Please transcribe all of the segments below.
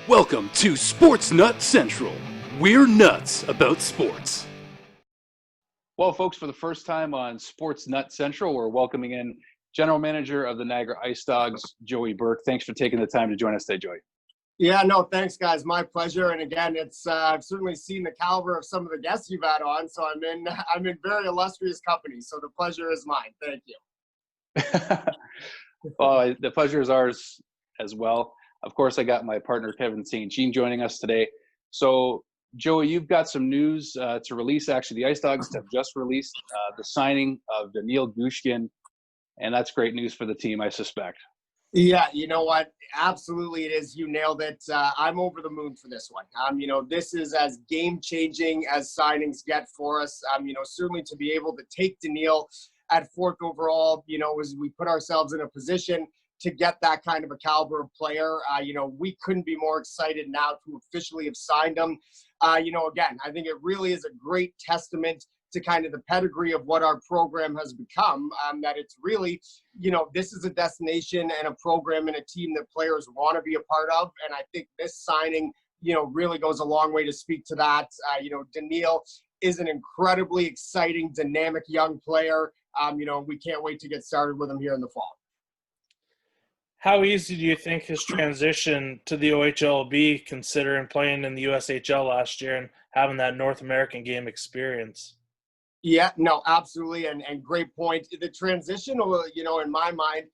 Welcome to Sports Nut Central. We're nuts about sports. Well, folks, for the first time on Sports Nut Central, we're welcoming in General Manager of the Niagara IceDogs, Joey Burke. Thanks for taking the time to join us today, Joey. Yeah, no, thanks, guys. My pleasure. And again, it's I've certainly seen the caliber of some of the guests you've had on, so I'm in very illustrious company. So the pleasure is mine. Thank you. Well, the pleasure is ours as well. Of course, I got my partner, Kevin St. Jean, joining us today. So, Joey, you've got some news to release. Actually, the IceDogs have just released the signing of Daniil Gushchin, and that's great news for the team, I suspect. Yeah, you know what? Absolutely, it is. You nailed it. I'm over the moon for this one. This is as game-changing as signings get for us. Certainly to be able to take Daniil at 4th overall, as we put ourselves in a position to get that kind of a caliber of player. We couldn't be more excited now to officially have signed him. Again, I think it really is a great testament to kind of the pedigree of what our program has become, that it's really, this is a destination and a program and a team that players want to be a part of. And I think this signing, really goes a long way to speak to that. Daniil is an incredibly exciting, dynamic young player. We can't wait to get started with him here in the fall. How easy do you think his transition to the OHL will be, considering playing in the USHL last year and having that North American game experience? Yeah, no, absolutely. And great point. The transition, in my mind,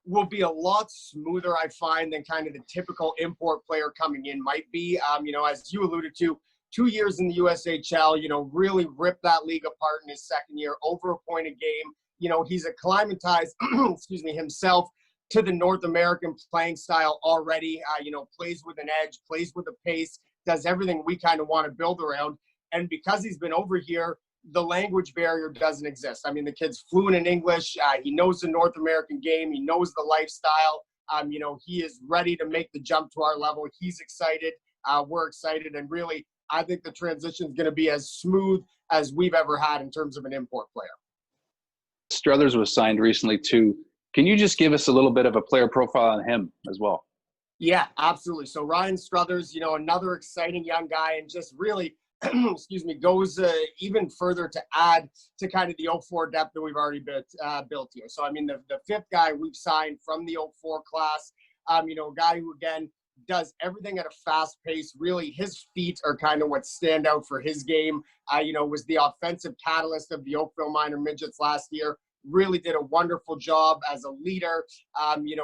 will be a lot smoother, I find, than kind of the typical import player coming in might be. As you alluded to, 2 years in the USHL, really ripped that league apart in his second year, over a point a game. He's acclimatized, himself to the North American playing style already, plays with an edge, plays with a pace, does everything we kind of want to build around. And because he's been over here, the language barrier doesn't exist. The kid's fluent in English. He knows the North American game. He knows the lifestyle. He is ready to make the jump to our level. He's excited. We're excited. And really, I think the transition is going to be as smooth as we've ever had in terms of an import player. Struthers was signed recently too. Can you just give us a little bit of a player profile on him as well? Yeah, absolutely. So Ryan Struthers, another exciting young guy, and just really, goes even further to add to kind of the 04 depth that we've already built here. So, the 5th guy we've signed from the 04 class, a guy who, again, does everything at a fast pace. Really, his feet are kind of what stand out for his game. Was the offensive catalyst of the Oakville Minor Midgets last year. Really did a wonderful job as a leader,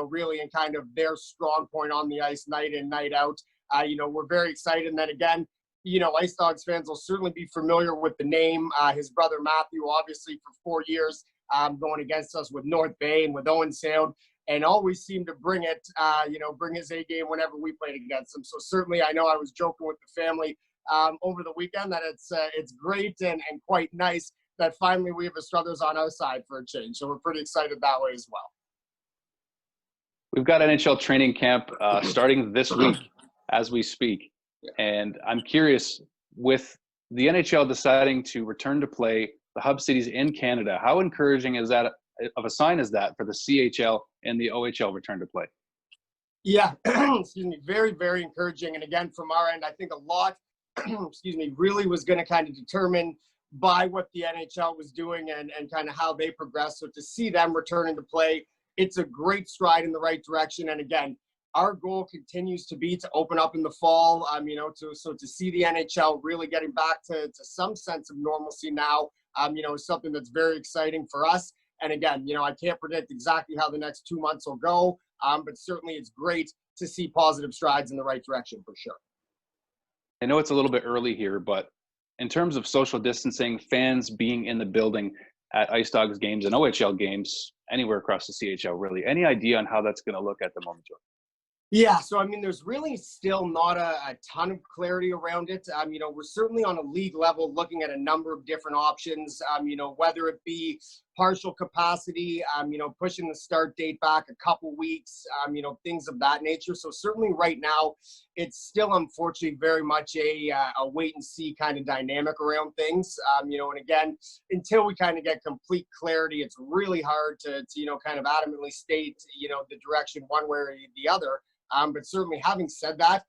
really in kind of their strong point on the ice night in, night out. We're very excited. And then again, IceDogs fans will certainly be familiar with the name. His brother Matthew, obviously for 4 years, going against us with North Bay and with Owen Sound, and always seemed to bring it, bring his A game whenever we played against him. So certainly, I know I was joking with the family over the weekend that it's great and quite nice that finally we have a Struthers on our side for a change. So we're pretty excited that way as well. We've got NHL training camp starting this week as we speak. And I'm curious, with the NHL deciding to return to play the hub cities in Canada, how encouraging is that of a sign is that for the CHL and the OHL return to play? Yeah, very, very encouraging. And again, from our end, I think a lot, really was going to kind of determine by what the NHL was doing and kind of how they progressed. So to see them returning to play, it's a great stride in the right direction. And again, our goal continues to be to open up in the fall, to see the NHL really getting back to some sense of normalcy now, is something that's very exciting for us. And again, I can't predict exactly how the next 2 months will go, but certainly it's great to see positive strides in the right direction for sure. I know it's a little bit early here, but in terms of social distancing, fans being in the building at IceDogs games and OHL games, anywhere across the CHL, really, any idea on how that's going to look at the moment, Joe? Yeah, so there's really still not a ton of clarity around it. We're certainly on a league level looking at a number of different options, whether it be partial capacity, pushing the start date back a couple weeks, things of that nature. So certainly right now, it's still unfortunately very much a wait and see kind of dynamic around things. And again, until we kind of get complete clarity, it's really hard to kind of adamantly state, the direction one way or the other. But certainly having said that,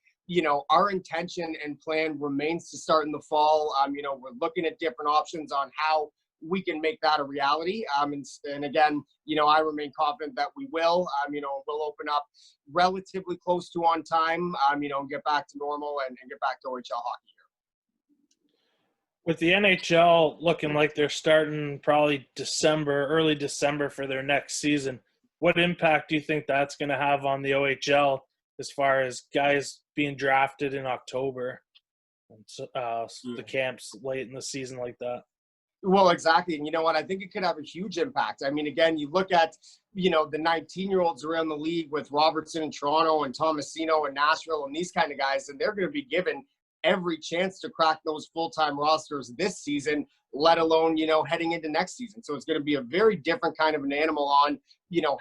our intention and plan remains to start in the fall. We're looking at different options on how we can make that a reality. And again, I remain confident that we will. We'll open up relatively close to on time, and get back to normal and get back to OHL hockey here. With the NHL looking like they're starting probably early December for their next season, what impact do you think that's going to have on the OHL as far as guys being drafted in October and the camps late in the season like that? Well, exactly. And you know what? I think it could have a huge impact. I mean, again, you look at, the 19-year-olds around the league with Robertson in Toronto and Tomasino in Nashville and these kind of guys, and they're going to be given every chance to crack those full-time rosters this season, let alone, heading into next season. So it's going to be a very different kind of an animal on,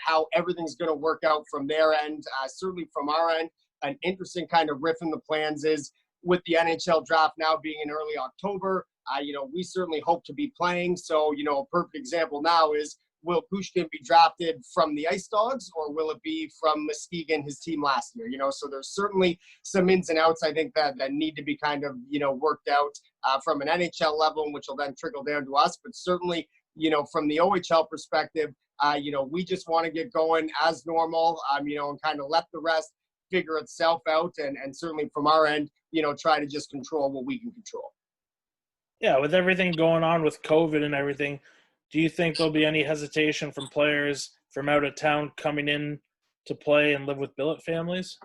how everything's going to work out from their end. Certainly from our end, an interesting kind of riff in the plans is with the NHL draft now being in early October, we certainly hope to be playing. So, a perfect example now is, will Gushchin be drafted from the IceDogs or will it be from Muskegon, his team last year? So there's certainly some ins and outs, I think, that need to be kind of, worked out from an NHL level, which will then trickle down to us. But certainly, from the OHL perspective, we just want to get going as normal, and kind of let the rest figure itself out. And certainly from our end, try to just control what we can control. Yeah, with everything going on with COVID and everything, do you think there'll be any hesitation from players from out of town coming in to play and live with billet families?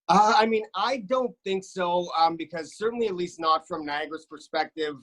I don't think so, because certainly at least not from Niagara's perspective.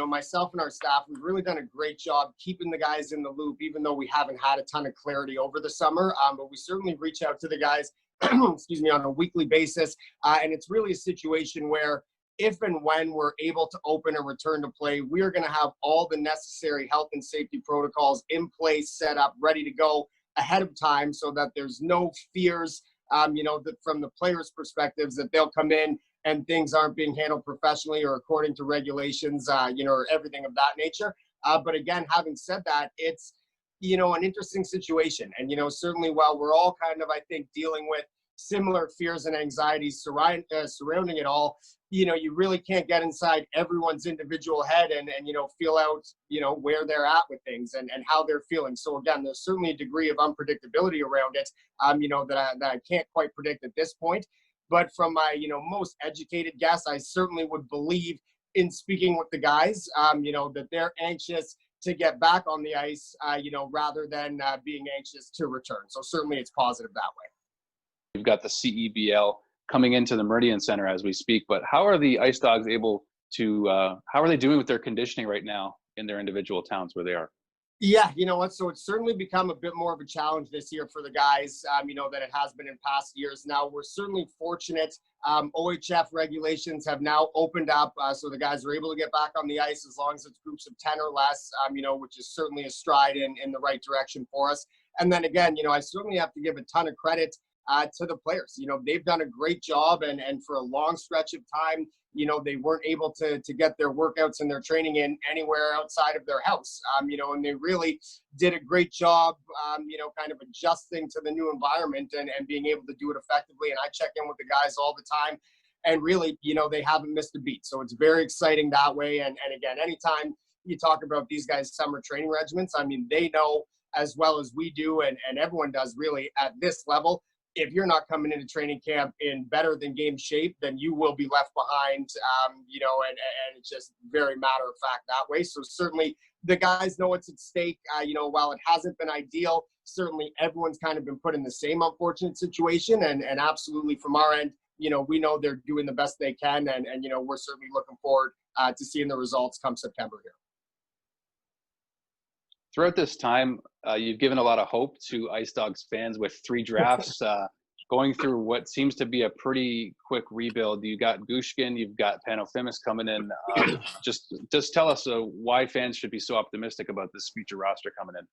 Myself and our staff, we've really done a great job keeping the guys in the loop, even though we haven't had a ton of clarity over the summer. But we certainly reach out to the guys, on a weekly basis. And it's really a situation where if and when we're able to open a return to play, we're going to have all the necessary health and safety protocols in place, set up, ready to go ahead of time so that there's no fears, that from the players' perspectives that they'll come in and things aren't being handled professionally or according to regulations, or everything of that nature. But again, having said that, it's, an interesting situation. And, certainly while we're all kind of, I think, dealing with similar fears and anxieties surrounding it all, you really can't get inside everyone's individual head and feel out, where they're at with things and how they're feeling. So again, there's certainly a degree of unpredictability around it, that I can't quite predict at this point. But from my, most educated guess, I certainly would believe in speaking with the guys, that they're anxious to get back on the ice, rather than being anxious to return. So certainly it's positive that way. We've got the CEBL coming into the Meridian Center as we speak, but how are the IceDogs able to, how are they doing with their conditioning right now in their individual towns where they are? Yeah, you know what? So it's certainly become a bit more of a challenge this year for the guys, than it has been in past years. Now, we're certainly fortunate. OHF regulations have now opened up, so the guys are able to get back on the ice as long as it's groups of 10 or less, which is certainly a stride in the right direction for us. And then again, I certainly have to give a ton of credit to the players. They've done a great job, and for a long stretch of time, they weren't able to get their workouts and their training in anywhere outside of their house, and they really did a great job, kind of adjusting to the new environment and being able to do it effectively. And I check in with the guys all the time, and really, they haven't missed a beat. So it's very exciting that way. And again, anytime you talk about these guys' summer training regimens, they know as well as we do, and everyone does really at this level, if you're not coming into training camp in better than game shape, then you will be left behind, and it's just very matter of fact that way. So certainly the guys know what's at stake. While it hasn't been ideal, certainly everyone's kind of been put in the same unfortunate situation. And absolutely from our end, we know they're doing the best they can. And we're certainly looking forward to seeing the results come September here. Throughout this time, you've given a lot of hope to IceDogs fans with 3 drafts going through what seems to be a pretty quick rebuild. You got Gushchin, you've got Panofimis coming in. Just tell us why fans should be so optimistic about this future roster coming in.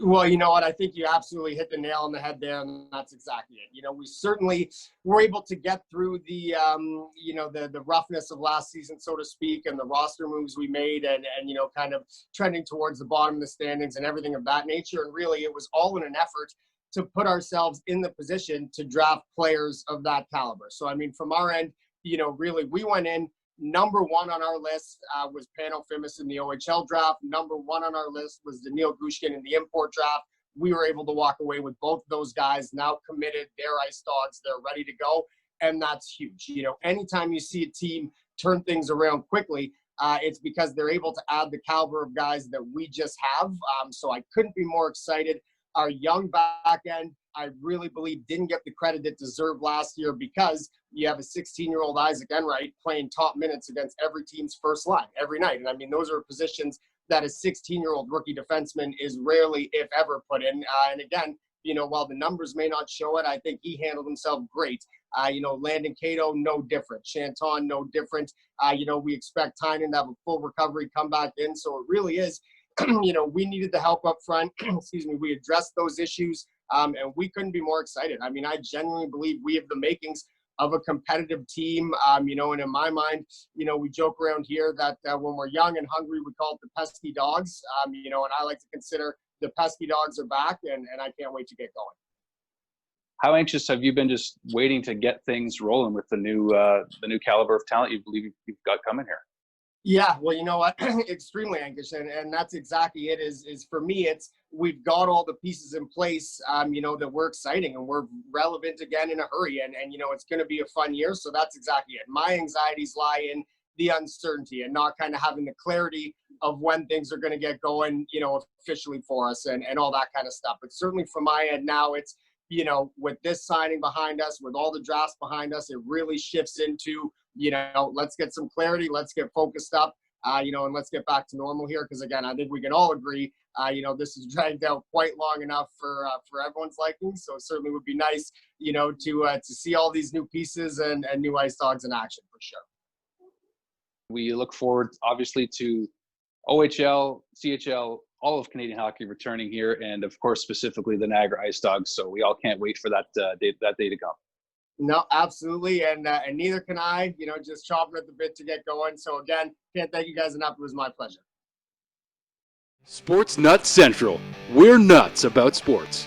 Well, you know what? I think you absolutely hit the nail on the head there, and that's exactly it. You know, we certainly were able to get through the, the roughness of last season, so to speak, and the roster moves we made, and kind of trending towards the bottom of the standings and everything of that nature. And really, it was all in an effort to put ourselves in the position to draft players of that caliber. So, I mean, from our end, really, we went in. Number one on our list was Panofimis in the OHL draft. Number one on our list was Daniil Gushchin in the import draft. We were able to walk away with both of those guys now committed. They're IceDogs. They're ready to go. And that's huge. Anytime you see a team turn things around quickly, it's because they're able to add the caliber of guys that we just have. So I couldn't be more excited. Our young back end, I really believe, didn't get the credit it deserved last year because you have a 16-year-old Isaac Enright playing top minutes against every team's first line every night. And I mean, those are positions that a 16-year-old rookie defenseman is rarely, if ever, put in. And again, while the numbers may not show it, I think he handled himself great. Landon Cato, no different. Chanton, no different. We expect Tynan to have a full recovery, come back in. So it really is, we needed the help up front. Excuse me. We addressed those issues. And we couldn't be more excited. I mean, I genuinely believe we have the makings of a competitive team, and in my mind, we joke around here that when we're young and hungry, we call it the pesky dogs, and I like to consider the pesky dogs are back, and I can't wait to get going. How anxious have you been just waiting to get things rolling with the new caliber of talent you believe you've got coming here? Yeah, well, you know what? Extremely anxious, and that's exactly it. Is for me, it's we've got all the pieces in place, that we're exciting and we're relevant again in a hurry, and it's going to be a fun year. So that's exactly it. My anxieties lie in the uncertainty and not kind of having the clarity of when things are going to get going, officially for us and all that kind of stuff. But certainly from my end now, it's with this signing behind us, with all the drafts behind us, it really shifts into let's get some clarity, let's get focused up, and let's get back to normal here. Because again, I think we can all agree, this is dragged out quite long enough for everyone's liking. So it certainly would be nice, to see all these new pieces and new IceDogs in action for sure. We look forward, obviously, to OHL, CHL, all of Canadian hockey returning here, and of course, specifically the Niagara IceDogs. So we all can't wait for that day to come. No, absolutely, and neither can I. Just chomping at the bit to get going. So again, can't thank you guys enough. It was my pleasure. Sports Nuts Central. We're nuts about sports.